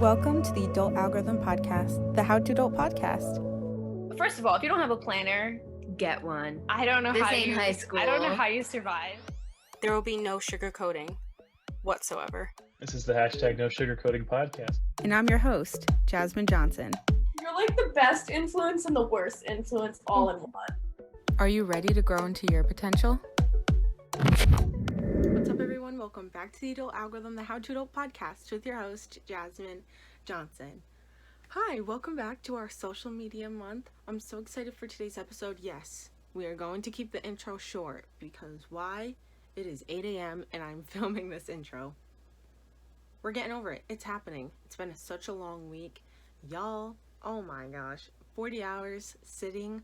Welcome to the Adult Algorithm Podcast, the How to Adult podcast. First of all, if you don't have a planner, get one. I don't know This how ain't you high school. I don't know how you survive. There will be no sugarcoating whatsoever. This is the hashtag No Sugarcoating podcast. And I'm your host, Jasmine Johnson. You're like the best influence and the worst influence all in one. Are you ready to grow into your potential? What's up, everyone? Welcome back to the Adult Algorithm, the How to Adult podcast with your host, Jasmine Johnson. Hi, welcome back to our social media month. I'm so excited for today's episode. Yes, we are going to keep the intro short because why? It is 8 a.m. and I'm filming this intro. We're getting over it. It's happening. It's been such a long week. Y'all, oh my gosh, 40 hours sitting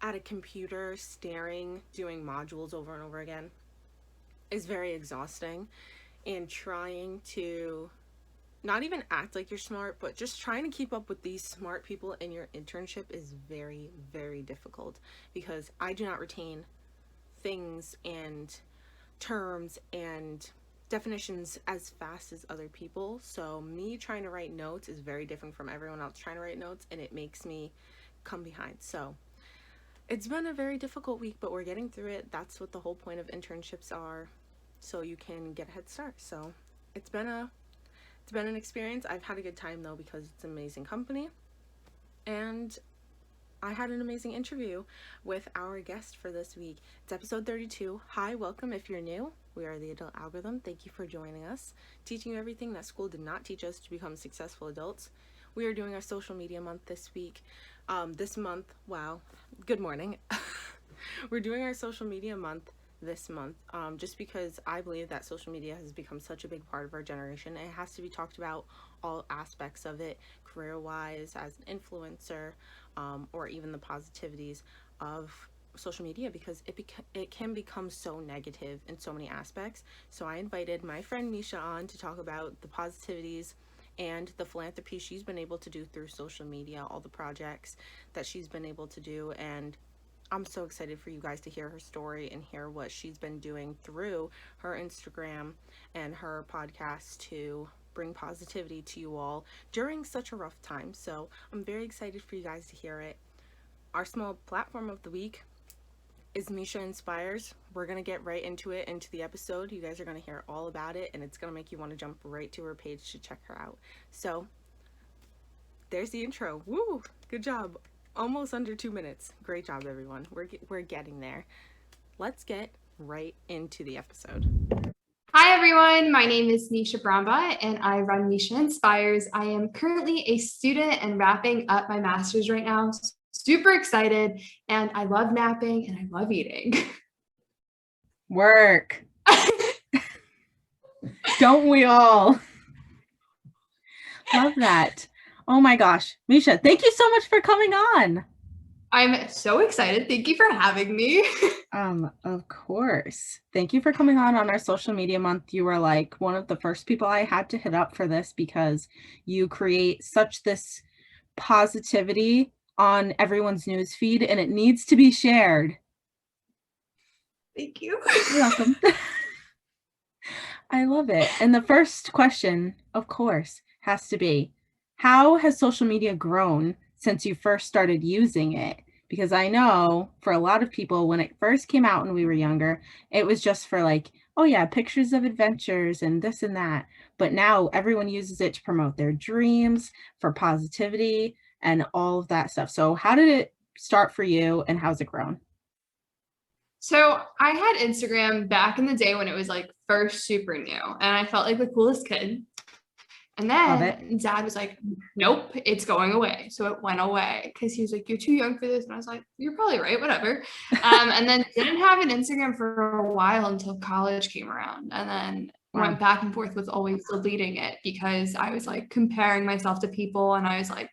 at a computer, staring, doing modules over and over again is very exhausting. And trying to not even act like you're smart, but just trying to keep up with these smart people in your internship is very, very difficult because I do not retain things and terms and definitions as fast as other people. So me trying to write notes is very different from everyone else trying to write notes, and it makes me come behind. So it's been a very difficult week, but we're getting through it. That's what the whole point of internships are, so you can get a head start. So it's been an experience. I've had a good time though because it's an amazing company, and I had an amazing interview with our guest for this week. It's episode 32. Hi, welcome if you're new. We are the Adult Algorithm. Thank you for joining us, teaching you everything that school did not teach us to become successful adults. We are doing our social media month this week. This month, wow, good morning. We're doing our social media month this month just because I believe that social media has become such a big part of our generation. It has to be talked about, all aspects of it, career-wise, as an influencer, or even the positivities of social media, because it can become so negative in so many aspects. So I invited my friend Misha on to talk about the positivities and the philanthropy she's been able to do through social media, all the projects that she's been able to do, and I'm so excited for you guys to hear her story and hear what she's been doing through her Instagram and her podcast to bring positivity to you all during such a rough time. So I'm very excited for you guys to hear it. Our small platform of the week is Misha Inspires. We're going to get right into it, into the episode. You guys are going to hear all about it, and it's going to make you want to jump right to her page to check her out. So there's the intro. Woo! Good job. Almost under 2 minutes. Great job, everyone. We're getting there. Let's get right into the episode. Hi everyone, my name is Nisha Bramba and I run Misha Inspires. I am currently a student and wrapping up my master's right now. Super excited, and I love napping and I love eating. Work. Don't we all? Love that. Oh my gosh. Misha, thank you so much for coming on. I'm so excited. Thank you for having me. Of course. Thank you for coming on our social media month. You were like one of the first people I had to hit up for this because you create such this positivity on everyone's news feed, and it needs to be shared. Thank you. You're welcome. I love it. And the first question, of course, has to be, how has social media grown since you first started using it? Because I know for a lot of people, when it first came out when we were younger, it was just for like, oh yeah, pictures of adventures and this and that. But now everyone uses it to promote their dreams, for positivity, and all of that stuff. So how did it start for you, and how's it grown? So I had Instagram back in the day when it was like first super new, and I felt like the coolest kid. And then Dad was like, nope, it's going away. So it went away because he was like, you're too young for this. And I was like, you're probably right, whatever. And then didn't have an Instagram for a while until college came around. And then went back and forth with always deleting it because I was like comparing myself to people. And I was like,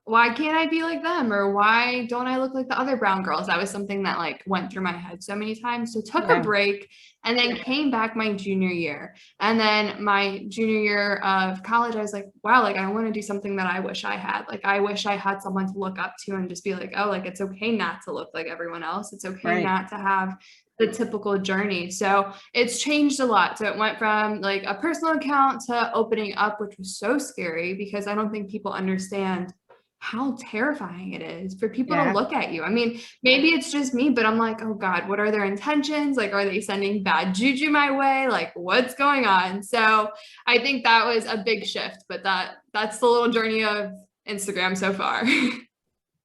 why can't I be like them? Or why don't I look like the other brown girls? That was something that like went through my head so many times. So took a break and then came back my junior year. And then my junior year of college, I was like, wow, like I want to do something that I wish I had. Like I wish I had someone to look up to and just be like, oh, like it's okay not to look like everyone else. It's okay not to have the typical journey. So it's changed a lot. So it went from like a personal account to opening up, which was so scary because I don't think people understand how terrifying it is for people to Yeah. look at you. I mean, maybe it's just me, but I'm like, oh God, what are their intentions? Like, are they sending bad juju my way? Like, what's going on? So I think that was a big shift, but that's the little journey of Instagram so far.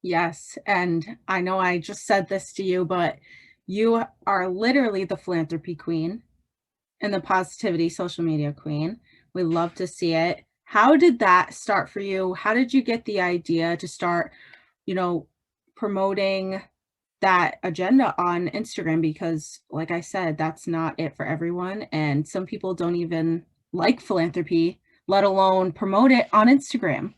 Yes. And I know I just said this to you, but you are literally the philanthropy queen and the positivity social media queen. We love to see it. How did that start for you? How did you get the idea to start, promoting that agenda on Instagram? Because like I said, that's not it for everyone. And some people don't even like philanthropy, let alone promote it on Instagram.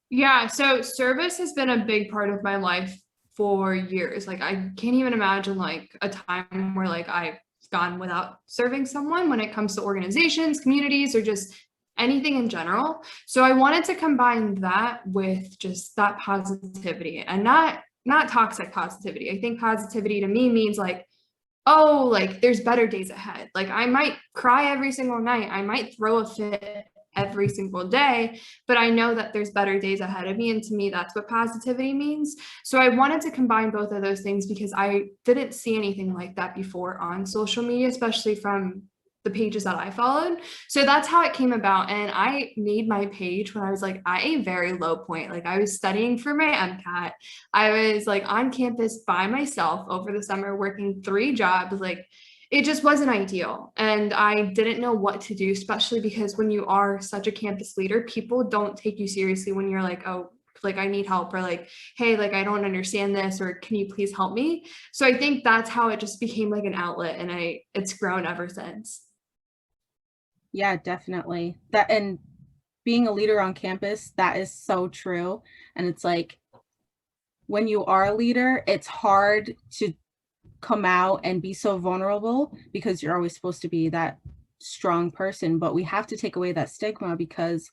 Yeah, so service has been a big part of my life for years. Like I can't even imagine like a time where like I've gone without serving someone when it comes to organizations, communities, or just anything in general. So I wanted to combine that with just that positivity and not toxic positivity. I think positivity to me means like, oh, like there's better days ahead. Like I might cry every single night. I might throw a fit every single day, but I know that there's better days ahead of me. And to me, that's what positivity means. So I wanted to combine both of those things because I didn't see anything like that before on social media, especially from the pages that I followed. So that's how it came about. And I made my page when I was like at a very low point. Like I was studying for my MCAT. I was like on campus by myself over the summer, working 3 jobs. Like it just wasn't ideal. And I didn't know what to do, especially because when you are such a campus leader, people don't take you seriously when you're like, oh, like I need help, or like, hey, like I don't understand this, or can you please help me? So I think that's how it just became like an outlet, and it's grown ever since. Yeah, definitely. That, and being a leader on campus, that is so true. And it's like when you are a leader, it's hard to come out and be so vulnerable because you're always supposed to be that strong person. But we have to take away that stigma because,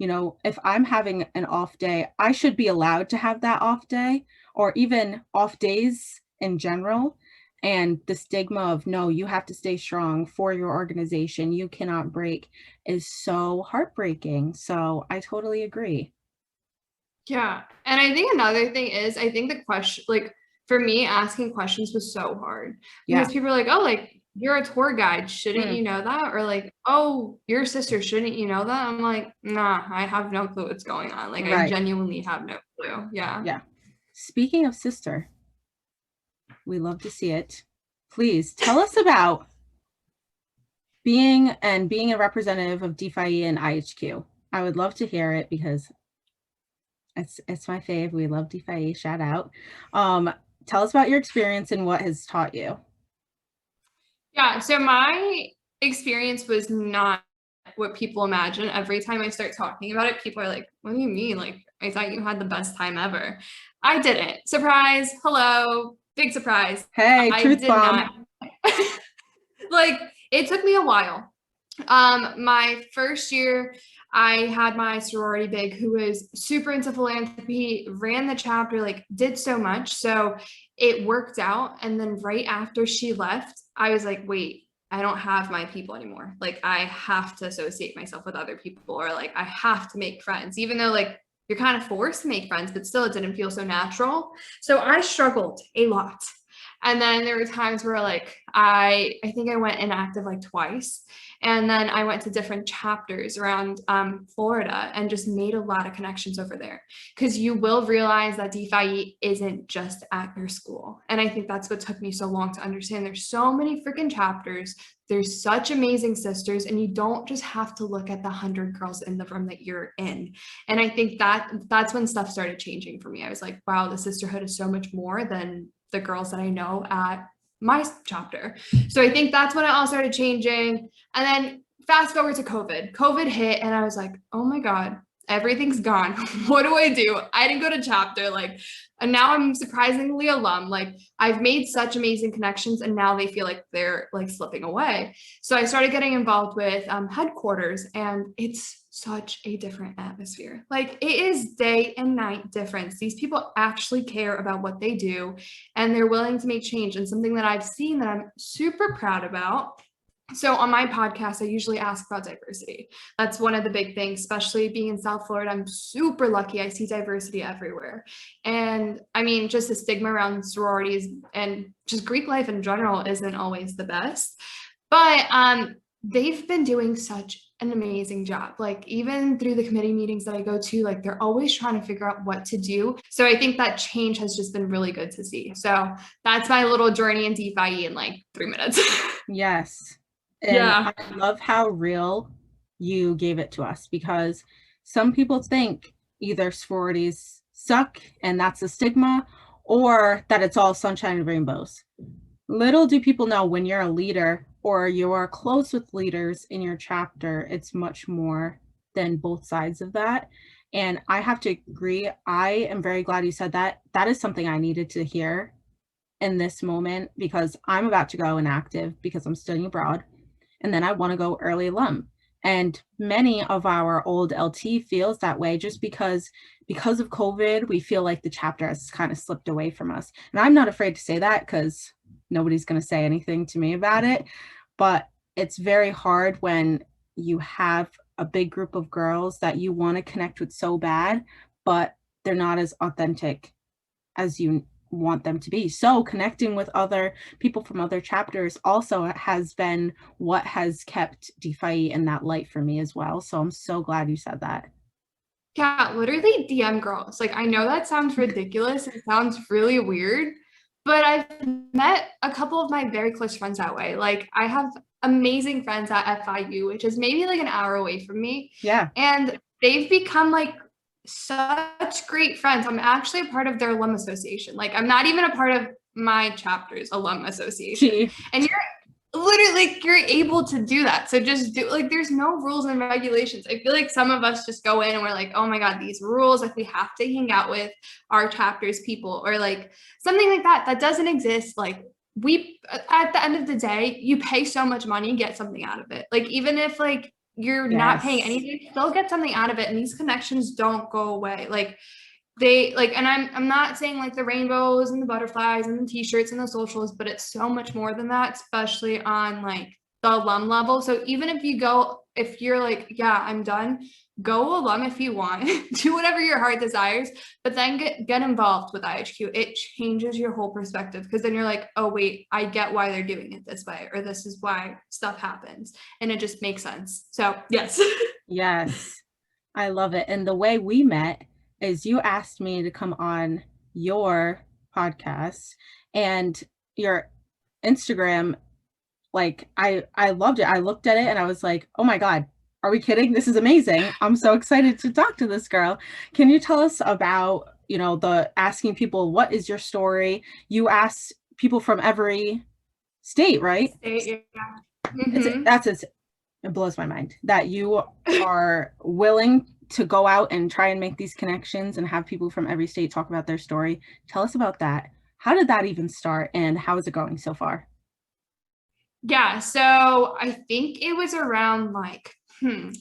if I'm having an off day, I should be allowed to have that off day, or even off days in general. And the stigma of, no, you have to stay strong for your organization, you cannot break, is so heartbreaking. So I totally agree. Yeah. And I think another thing is, I think the question, like for me, asking questions was so hard because Yeah. people are like, oh, like you're a tour guide. Shouldn't Mm. you know that? Or like, oh, you're a sister. Shouldn't you know that? I'm like, nah, I have no clue what's going on. Like, I Right. genuinely have no clue. Yeah. Yeah. Speaking of sister, we love to see it. Please tell us about being a representative of DeFi and IHQ. I would love to hear it because it's my fave. We love DeFi. Shout out. Tell us about your experience and what has taught you. Yeah. So my experience was not what people imagine. Every time I start talking about it, people are like, what do you mean? Like, I thought you had the best time ever. I didn't. Surprise. Hello. Big surprise. Hey, I truth did bomb. not. Like, it took me a while. My first year, I had my sorority big who was super into philanthropy, ran the chapter, like did so much. So it worked out. And then right after she left, I was like, wait, I don't have my people anymore. Like I have to associate myself with other people, or like I have to make friends, even though like you're kind of forced to make friends, but still it didn't feel so natural. So I struggled a lot. And then there were times where like I think I went inactive like twice. And then I went to different chapters around Florida and just made a lot of connections over there. Because you will realize that DeFi isn't just at your school. And I think that's what took me so long to understand. There's so many freaking chapters. There's such amazing sisters, and you don't just have to look at the 100 girls in the room that you're in. And I think that's when stuff started changing for me. I was like, wow, the sisterhood is so much more than the girls that I know at my chapter. So I think that's when it all started changing. And then fast forward to COVID. COVID hit and I was like, oh my God, everything's gone. What do? I didn't go to chapter, like, and now I'm surprisingly alum. Like, I've made such amazing connections, and now they feel like they're like slipping away. So I started getting involved with headquarters, and it's such a different atmosphere. Like, it is day and night difference. These people actually care about what they do, and they're willing to make change. And something that I've seen that I'm super proud about. So on my podcast, I usually ask about diversity. That's one of the big things, especially being in South Florida. I'm super lucky. I see diversity everywhere. And I mean, just the stigma around sororities and just Greek life in general isn't always the best. But they've been doing such an amazing job. Like, even through the committee meetings that I go to, like, they're always trying to figure out what to do. So I think that change has just been really good to see. So that's my little journey in DeFi in like 3 minutes. Yes. And Yeah. I love how real you gave it to us, because some people think either sororities suck and that's a stigma, or that it's all sunshine and rainbows. Little do people know, when you're a leader or you are close with leaders in your chapter, it's much more than both sides of that. And I have to agree. I am very glad you said that. That is something I needed to hear in this moment, because I'm about to go inactive because I'm studying abroad. And then I want to go early alum. And many of our old LT feels that way, just because of COVID, we feel like the chapter has kind of slipped away from us. And I'm not afraid to say that, because nobody's going to say anything to me about it. But it's very hard when you have a big group of girls that you want to connect with so bad, but they're not as authentic as you want them to be. So connecting with other people from other chapters also has been what has kept DeFi in that light for me as well. So I'm so glad you said that. Yeah, literally DM girls. Like, I know that sounds ridiculous. It sounds really weird, but I've met a couple of my very close friends that way. Like, I have amazing friends at FIU, which is maybe like an hour away from me. Yeah. And they've become like such great friends. I'm actually a part of their alum association. Like, I'm not even a part of my chapter's alum association. And you're literally, like, you're able to do that. So just do, like, there's no rules and regulations. I feel like some of us just go in and we're like, oh my God, these rules, like, we have to hang out with our chapter's people, or like something like that. That doesn't exist. Like, we, at the end of the day, you pay so much money, get something out of it. Like, even if like you're not paying anything, still get something out of it. And these connections don't go away. Like, they like, and I'm not saying like the rainbows and the butterflies and the t-shirts and the socials, but it's so much more than that, especially on like the alum level. So even if you're like, yeah, I'm done, go alum if you want, do whatever your heart desires, but then get involved with IHQ. It changes your whole perspective, because then you're like, oh wait, I get why they're doing it this way, or this is why stuff happens, and it just makes sense. So yes. Yes, I love it. And the way we met is you asked me to come on your podcast, and your Instagram, like, I loved it. I looked at it and I was like, oh my God, are we kidding? This is amazing. I'm so excited to talk to this girl. Can you tell us about, the asking people, what is your story? You asked people from every state, right? State, yeah. Mm-hmm. It blows my mind that you are willing to go out and try and make these connections and have people from every state talk about their story. Tell us about that. How did that even start, and how is it going so far? Yeah, so I think it was around like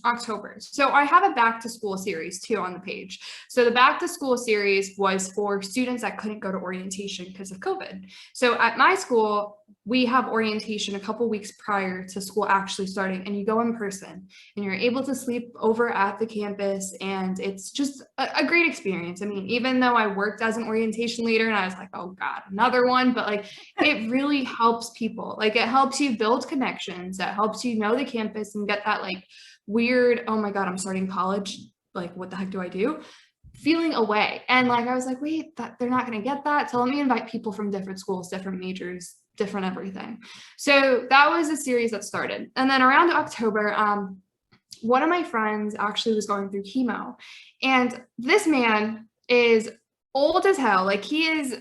October. So I have a back to school series too on the page. So the back to school series was for students that couldn't go to orientation because of COVID. So at my school, we have orientation a couple weeks prior to school actually starting, and you go in person and you're able to sleep over at the campus, and it's just a great experience. I mean, even though I worked as an orientation leader and I was like, oh God, another one, but like, it really helps people. Like, it helps you build connections, that helps you know the campus and get that like weird, oh my God, I'm starting college, like what the heck do I do? Feeling away. And like, I was like, wait, they're not going to get that. So let me invite people from different schools, different majors, different everything. So that was a series that started. And then around October, one of my friends actually was going through chemo, and this man is old as hell. Like, he is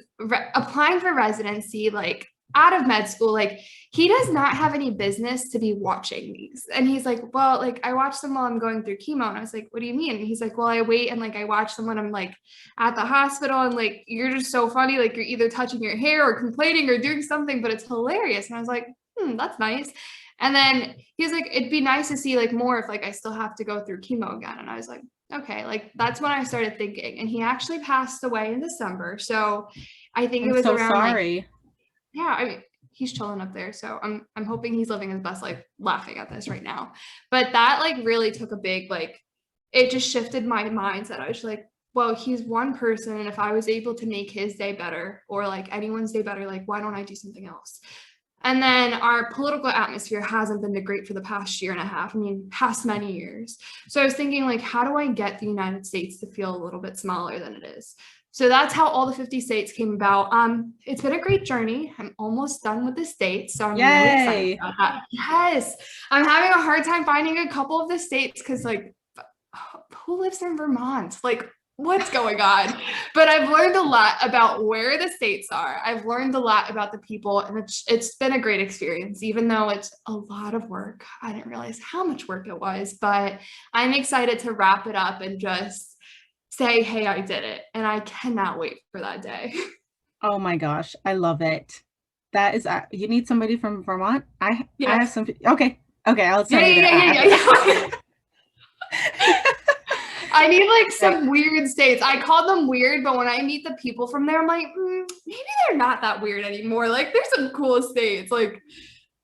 applying for residency, like out of med school, like he does not have any business to be watching these. And he's like, well, like I watch them while I'm going through chemo. And I was like, what do you mean? And he's like, well, I wait and like I watch them when I'm like at the hospital, and like you're just so funny, like you're either touching your hair or complaining or doing something, but it's hilarious. And I was like, that's nice. And then he's like, it'd be nice to see like more if like I still have to go through chemo again. And I was like, okay, like that's when I started thinking. And he actually passed away in December. So I think it was so around sorry. like, yeah, I mean, he's chilling up there. So I'm hoping he's living his best life laughing at this right now. But that like really took a big, like, it just shifted my mindset. I was like, well, he's one person. And if I was able to make his day better or like anyone's day better, like, why don't I do something else? And then our political atmosphere hasn't been great for the past year and a half. I mean, past many years. So I was thinking like, how do I get the United States to feel a little bit smaller than it is? So that's how all the 50 states came about. It's been a great journey. I'm almost done with the states. So I'm really excited about that. Yes. I'm having a hard time finding a couple of the states because like, who lives in Vermont? Like, what's going on? But I've learned a lot about where the states are. I've learned a lot about the people, and it's been a great experience, even though it's a lot of work. I didn't realize how much work it was, but I'm excited to wrap it up and just say, hey, I did it. And I cannot wait for that day. Oh my gosh, I love it. That is, you need somebody from Vermont? I have some, okay, I'll tell you that. I need like some weird states. I call them weird, but when I meet the people from there, I'm like, maybe they're not that weird anymore. Like there's some cool states. Like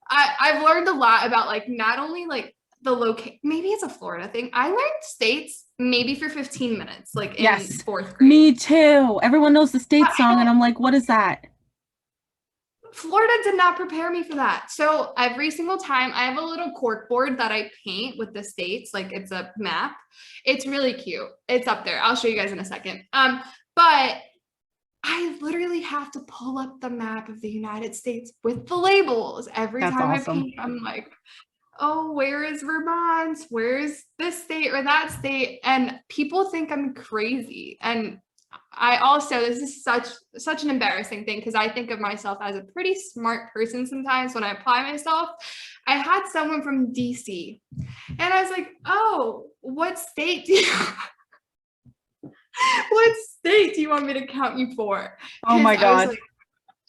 I've learned a lot about like, not only like the location, maybe it's a Florida thing. I learned states maybe for 15 minutes, like in fourth grade. Me too. Everyone knows the state song and I'm like, what is that? Florida did not prepare me for that. So every single time I have a little cork board that I paint with the states, like it's a map. It's really cute. It's up there. I'll show you guys in a second. But I literally have to pull up the map of the United States with the labels every time I paint. I'm like, oh, where is Vermont? Where's this state or that state? And people think I'm crazy. And I also, this is such an embarrassing thing because I think of myself as a pretty smart person sometimes when I apply myself. I had someone from DC and I was like, oh, what state do you want me to count you for? Oh my God. Like,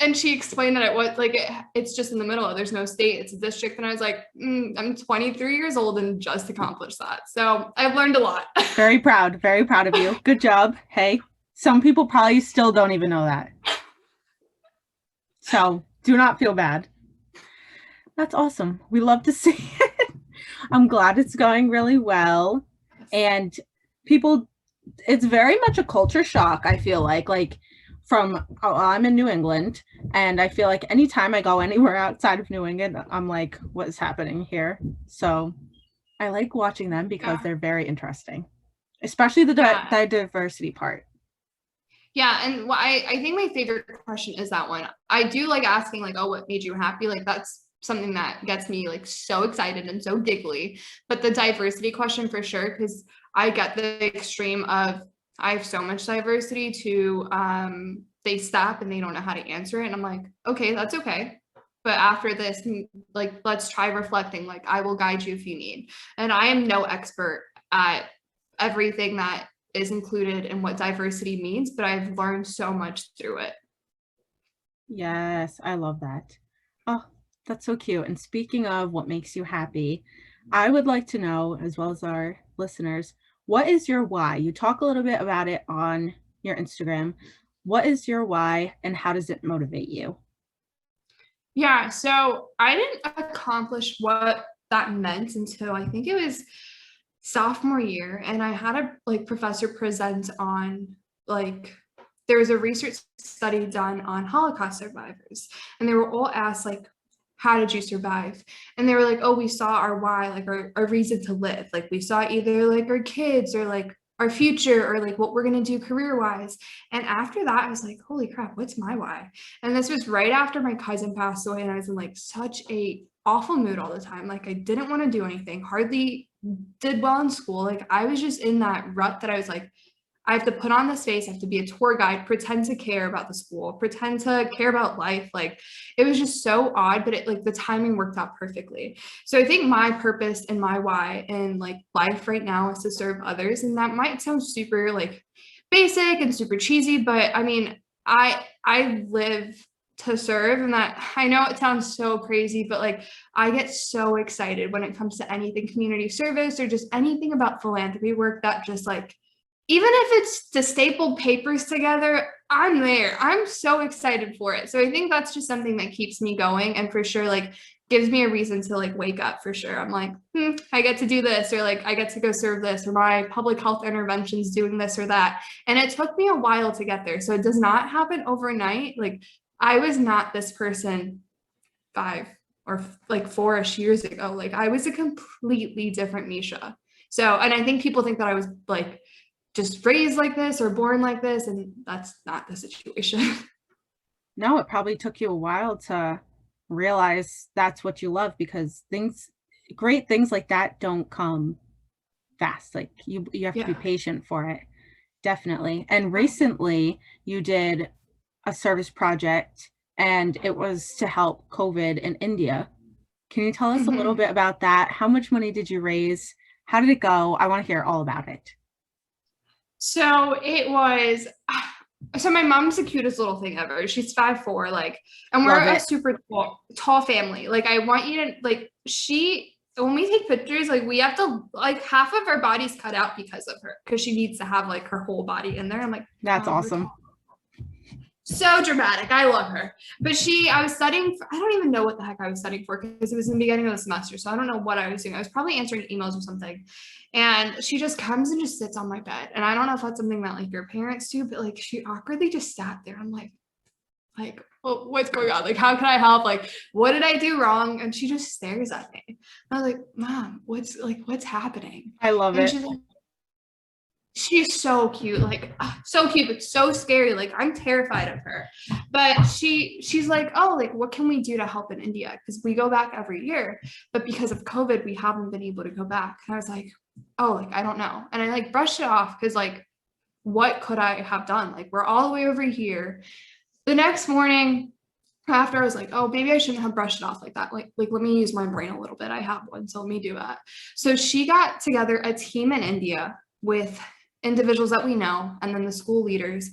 and she explained that it was like, it's just in the middle. There's no state, it's a district. And I was like, I'm 23 years old and just accomplished that. So I've learned a lot. Very proud of you. Good job. Hey. Some people probably still don't even know that. So do not feel bad. That's awesome. We love to see it. I'm glad it's going really well. And people, it's very much a culture shock, I feel like I'm in New England, and I feel like anytime I go anywhere outside of New England, I'm like, what's happening here? So I like watching them because they're very interesting, especially the diversity part. Yeah, and I think my favorite question is that one. I do like asking like, oh, what made you happy? Like that's something that gets me like so excited and so giggly. But the diversity question for sure, because I get the extreme of I have so much diversity to they stop and they don't know how to answer it. And I'm like, okay, that's okay. But after this, like, let's try reflecting. Like, I will guide you if you need. And I am no expert at everything that is included in what diversity means, but I've learned so much through it. Yes, I love that. Oh, that's so cute. And speaking of what makes you happy, I would like to know, as well as our listeners, what is your why? You talk a little bit about it on your Instagram. What is your why and how does it motivate you? Yeah, so I didn't accomplish what that meant until I think it was sophomore year, and I had a professor present on there was a research study done on Holocaust survivors, and they were all asked how did you survive? And they were like, oh, we saw our why, our reason to live. We saw either our kids or our future or what we're going to do career wise. And after that, I was like, holy crap, what's my why? And this was right after my cousin passed away, and I was in such a awful mood all the time. I didn't want to do anything, hardly did well in school. I was just in that rut that I was I have to put on this face, I have to be a tour guide, pretend to care about the school, pretend to care about life. Like, it was just so odd, but it, like, the timing worked out perfectly. So I think my purpose and my why in like life right now is to serve others. And that might sound super like basic and super cheesy, but I mean, I live to serve, and that, I know it sounds so crazy, but like, I get so excited when it comes to anything community service or just anything about philanthropy work that just like, even if it's to staple papers together, I'm there. I'm so excited for it. So I think that's just something that keeps me going, and for sure, like, gives me a reason to like wake up for sure. I'm like, I get to do this, or like, I get to go serve this, or my public health interventions doing this or that. And it took me a while to get there. So it does not happen overnight. Like, I was not this person 5 or like 4-ish years ago. Like, I was a completely different Misha. So, and I think people think that I was like just raised like this or born like this, and that's not the situation. No, it probably took you a while to realize that's what you love, because great things like that don't come fast. Like, you have to be patient for it. Definitely. And recently you did a service project, and it was to help COVID in India. Can you tell us a little bit about that? How much money did you raise? How did it go? I want to hear all about it. So it was, so my mom's the cutest little thing ever. She's 5'4", like, and we're a super tall family. Like, I want you to, like, when we take pictures, like, we have to, like, half of our body's cut out because of her, because she needs to have like her whole body in there. I'm like, that's awesome. So dramatic. I love her. But I was studying, I don't even know what the heck I was studying for, because it was in the beginning of the semester. So I don't know what I was doing. I was probably answering emails or something. And she just comes and just sits on my bed. And I don't know if that's something that like your parents do, but like, she awkwardly just sat there. I'm like, well, what's going on? Like, how can I help? Like, what did I do wrong? And she just stares at me. And I was like, Mom, what's happening? I love and it. She's so cute, like so cute, but so scary. Like, I'm terrified of her. But she's like, oh, like, what can we do to help in India? Because we go back every year, but because of COVID, we haven't been able to go back. And I was like, oh, like, I don't know. And I like brushed it off, because like, what could I have done? Like, we're all the way over here. The next morning after, I was like, oh, maybe I shouldn't have brushed it off like that. Like, let me use my brain a little bit. I have one, so let me do that. So she got together a team in India with individuals that we know, and then the school leaders.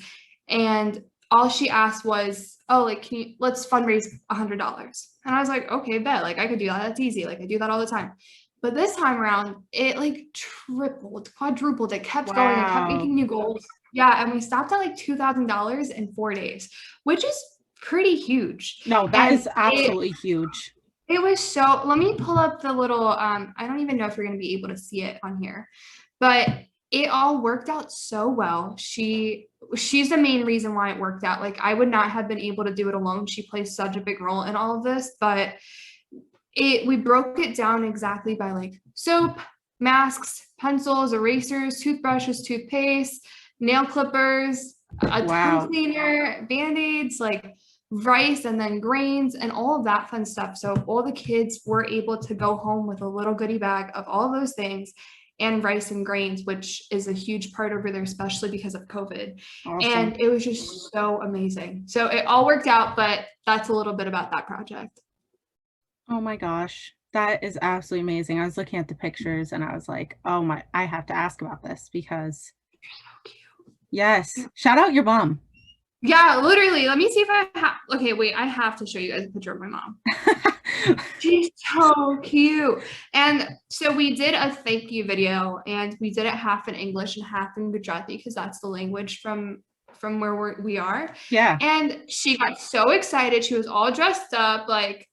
And all she asked was, oh, like, let's fundraise $100. And I was like, okay, bet, like, I could do that. That's easy. Like, I do that all the time. But this time around, it like tripled, quadrupled. It kept going. It kept making new goals. Yeah. And we stopped at like $2,000 in 4 days, which is pretty huge. No, that is absolutely huge. It was so, let me pull up the little, I don't even know if you're going to be able to see it on here, but it all worked out so well. She's the main reason why it worked out. Like, I would not have been able to do it alone. She plays such a big role in all of this, but we broke it down exactly by like soap, masks, pencils, erasers, toothbrushes, toothpaste, nail clippers, a tongue cleaner, Band-Aids, like rice, and then grains and all of that fun stuff. So all the kids were able to go home with a little goodie bag of all those things, and rice and grains, which is a huge part over there, especially because of COVID. Awesome. And it was just so amazing. So it all worked out, but that's a little bit about that project. Oh my gosh, that is absolutely amazing. I was looking at the pictures and I was like, oh my, I have to ask about this, because you're so cute. Yes. Shout out your mom. Yeah, literally. Let me see if I have, okay, wait, I have to show you guys a picture of my mom. She's so cute. And so we did a thank you video, and we did it half in English and half in Gujarati, because that's the language from where we are. Yeah. And she got so excited. She was all dressed up, like,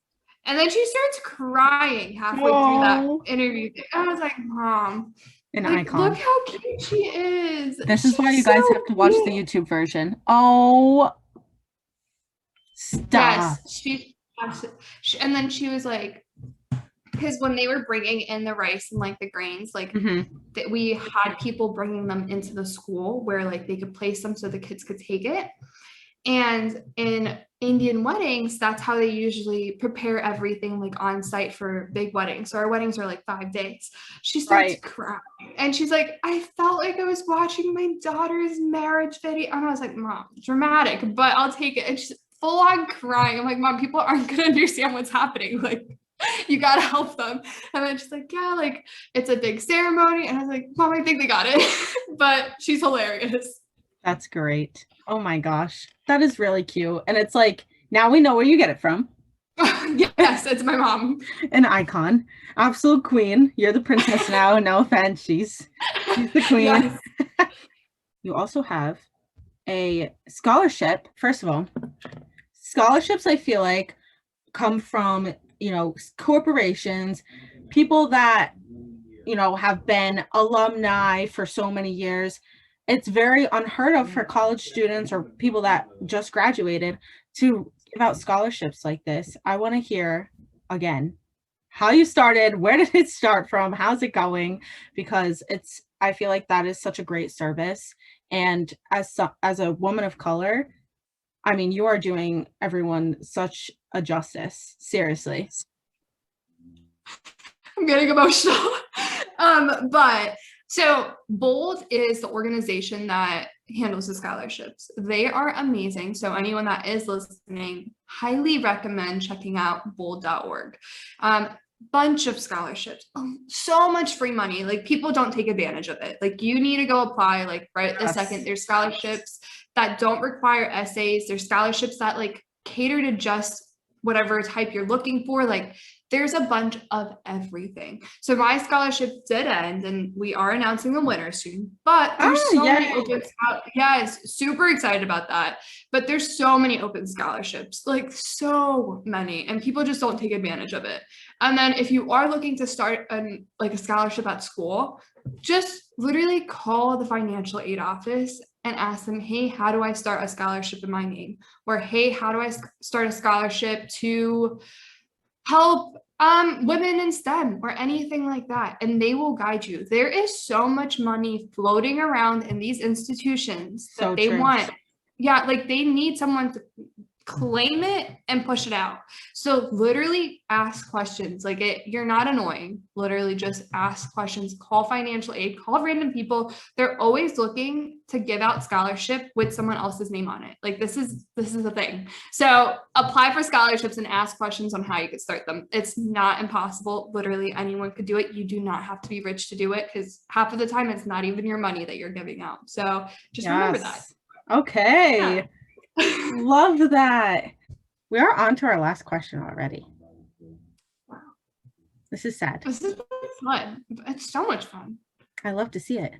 and then she starts crying halfway through that interview. I was like, Mom, an like, icon. Look how cute she is. This is why you guys have to watch the YouTube version. Oh, stop. Yes, and then she was like, because when they were bringing in the rice and like the grains, like that, we had people bringing them into the school where like they could place them so the kids could take it. And in Indian weddings, that's how they usually prepare everything like on site for big weddings. So our weddings are like 5 days. She starts crying and she's like, I felt like I was watching my daughter's marriage video. And I was like, Mom, dramatic, but I'll take it. And she's full on crying. I'm like, Mom, people aren't going to understand what's happening. Like, you got to help them. And then she's like, yeah, like it's a big ceremony. And I was like, Mom, I think they got it. But she's hilarious. That's great. Oh my gosh. That is really cute. And it's like, now we know where you get it from. Yes, it's my mom. An icon. Absolute queen. You're the princess now. No offense. She's the queen. Yes. You also have a scholarship. First of all, scholarships, I feel like, come from, corporations, people that, have been alumni for so many years. It's very unheard of for college students or people that just graduated to give out scholarships like this. I want to hear again how you started, where did it start from, how's it going? Because I feel like that is such a great service. And as a woman of color, I mean, you are doing everyone such a justice. Seriously. I'm getting emotional. So BOLD is the organization that handles the scholarships. They are amazing. So anyone that is listening, highly recommend checking out bold.org. Bunch of scholarships, so much free money. Like people don't take advantage of it. Like you need to go apply like right this second. There's scholarships that don't require essays. There's scholarships that like cater to just whatever type you're looking for. Like there's a bunch of everything. So my scholarship did end and we are announcing the winner soon, but there's many open, super excited about that. But there's so many open scholarships, like so many, and people just don't take advantage of it. And then if you are looking to start a scholarship at school, just literally call the financial aid office and ask them, hey, how do I start a scholarship in my name? Or, hey, how do I start a scholarship to help women in STEM or anything like that? And they will guide you. There is so much money floating around in these institutions that they want. Yeah, like they need someone to claim it and push it out. So literally ask questions. Like you're not annoying. Literally just ask questions, call financial aid, call random people. They're always looking to give out scholarship with someone else's name on it. Like this is the thing. So apply for scholarships and ask questions on how you could start them. It's not impossible. Literally anyone could do it. You do not have to be rich to do it because half of the time it's not even your money that you're giving out. So just remember that. Okay. Yeah. Love that. We are on to our last question already. Wow. This is sad. This is fun. It's so much fun. I love to see it.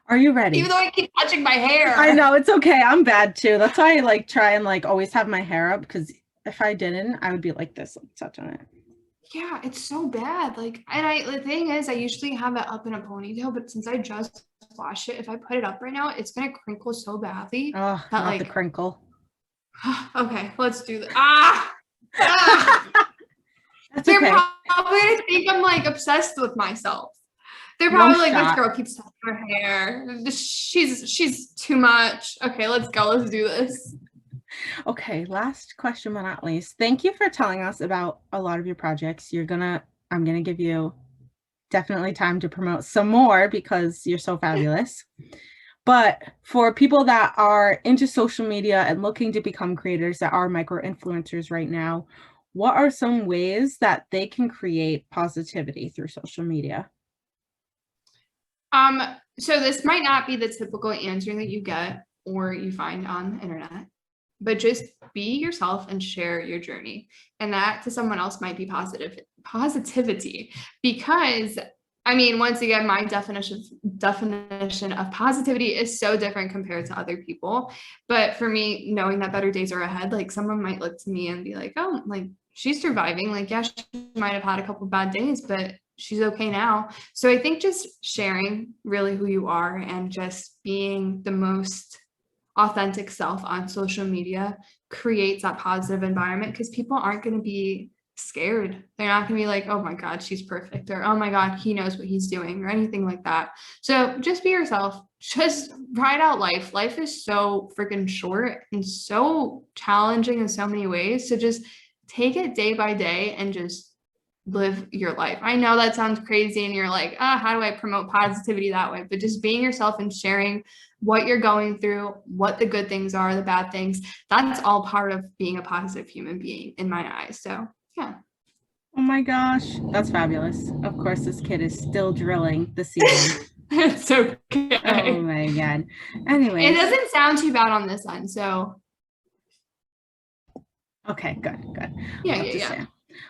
Are you ready? Even though I keep touching my hair. I know, it's okay. I'm bad too. That's why I try and always have my hair up, because if I didn't, I would be like this, touching it. Yeah, it's so bad. The thing is, I usually have it up in a ponytail, but since I just flash it, if I put it up right now, it's gonna crinkle so badly. Oh, not the crinkle. Okay, let's do this. They're probably gonna think I'm obsessed with myself. They're probably this girl keeps touching her hair. She's too much. Okay, let's go. Let's do this. Okay, last question but not least. Thank you for telling us about a lot of your projects. I'm gonna give you definitely time to promote some more because you're so fabulous. But for people that are into social media and looking to become creators that are micro-influencers right now, what are some ways that they can create positivity through social media? So this might not be the typical answer that you get or you find on the internet, but just be yourself and share your journey. And that to someone else might be positivity, because once again, my definition of positivity is so different compared to other people. But for me, knowing that better days are ahead, someone might look to me and be like, oh, she's surviving. Yeah, she might have had a couple of bad days, but she's okay now. So I think just sharing really who you are and just being the most authentic self on social media creates that positive environment, because people aren't going to be scared. They're not going to be like, oh my God, she's perfect, or oh my God, he knows what he's doing, or anything like that. So just be yourself. Just ride out life. Life is so freaking short and so challenging in so many ways. So just take it day by day and just live your life. I know that sounds crazy and you're like, how do I promote positivity that way? But just being yourself and sharing what you're going through, what the good things are, the bad things, that's all part of being a positive human being in my eyes. So yeah. Oh my gosh, that's fabulous. Of course, this kid is still drilling the ceiling. It's okay. Oh my God. Anyway. It doesn't sound too bad on this end, so. Okay, good. Yeah.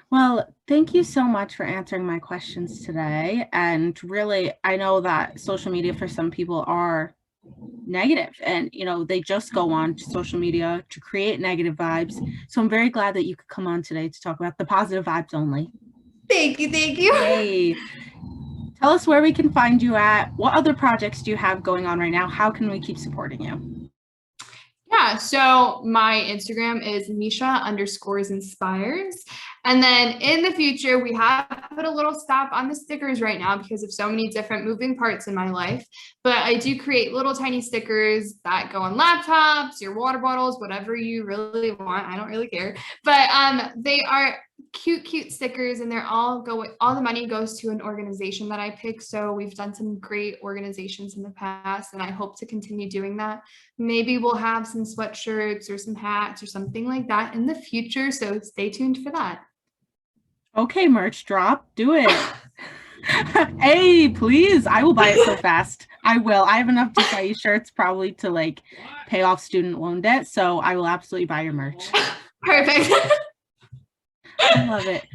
Well, thank you so much for answering my questions today. And really, I know that social media for some people are negative and, they just go on to social media to create negative vibes. So I'm very glad that you could come on today to talk about the positive vibes only. Thank you. Yay. Tell us where we can find you at. What other projects do you have going on right now? How can we keep supporting you? Yeah, so my Instagram is Misha_inspires. And then in the future, we have put a little stop on the stickers right now because of so many different moving parts in my life. But I do create little tiny stickers that go on laptops, your water bottles, whatever you really want. I don't really care. But they are cute stickers, and they're all the money goes to an organization that I pick. So we've done some great organizations in the past, and I hope to continue doing that. Maybe we'll have some sweatshirts or some hats or something like that in the future. So stay tuned for that. Okay, merch drop. Do it. Hey, please. I will buy it so fast. I will. I have enough to buy you shirts probably to pay off student loan debt. So I will absolutely buy your merch. Perfect. I love it.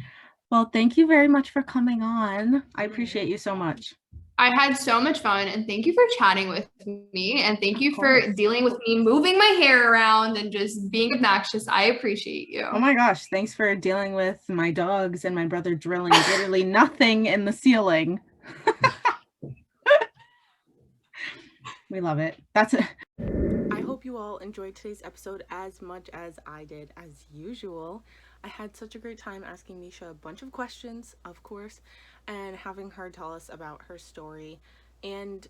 Well, thank you very much for coming on. I appreciate you so much. I had so much fun, and thank you for chatting with me, and thank you for dealing with me moving my hair around and just being obnoxious. I appreciate you. Oh my gosh, thanks for dealing with my dogs and my brother drilling literally nothing in the ceiling. We love it. That's it. I hope you all enjoyed today's episode as much as I did. As usual, I had such a great time asking Misha a bunch of questions, of course, and having her tell us about her story. And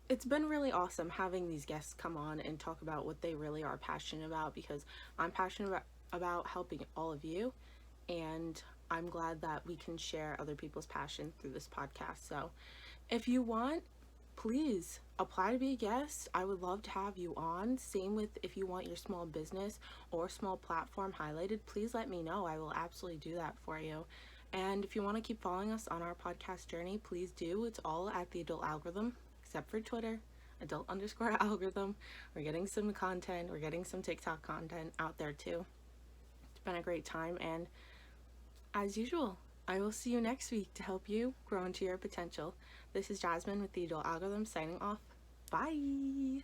it's been really awesome having these guests come on and talk about what they really are passionate about, because I'm passionate about helping all of you, and I'm glad that we can share other people's passion through this podcast. So if you want, please apply to be a guest. I would love to have you on. Same with if you want your small business or small platform highlighted, please let me know. I will absolutely do that for you. And if you want to keep following us on our podcast journey, please do. It's all at The Adult Algorithm, except for Twitter, adult_algorithm. We're getting some content. We're getting some TikTok content out there too. It's been a great time, and as usual, I will see you next week to help you grow into your potential. This is Jasmine with The Adult Algorithm signing off. Bye!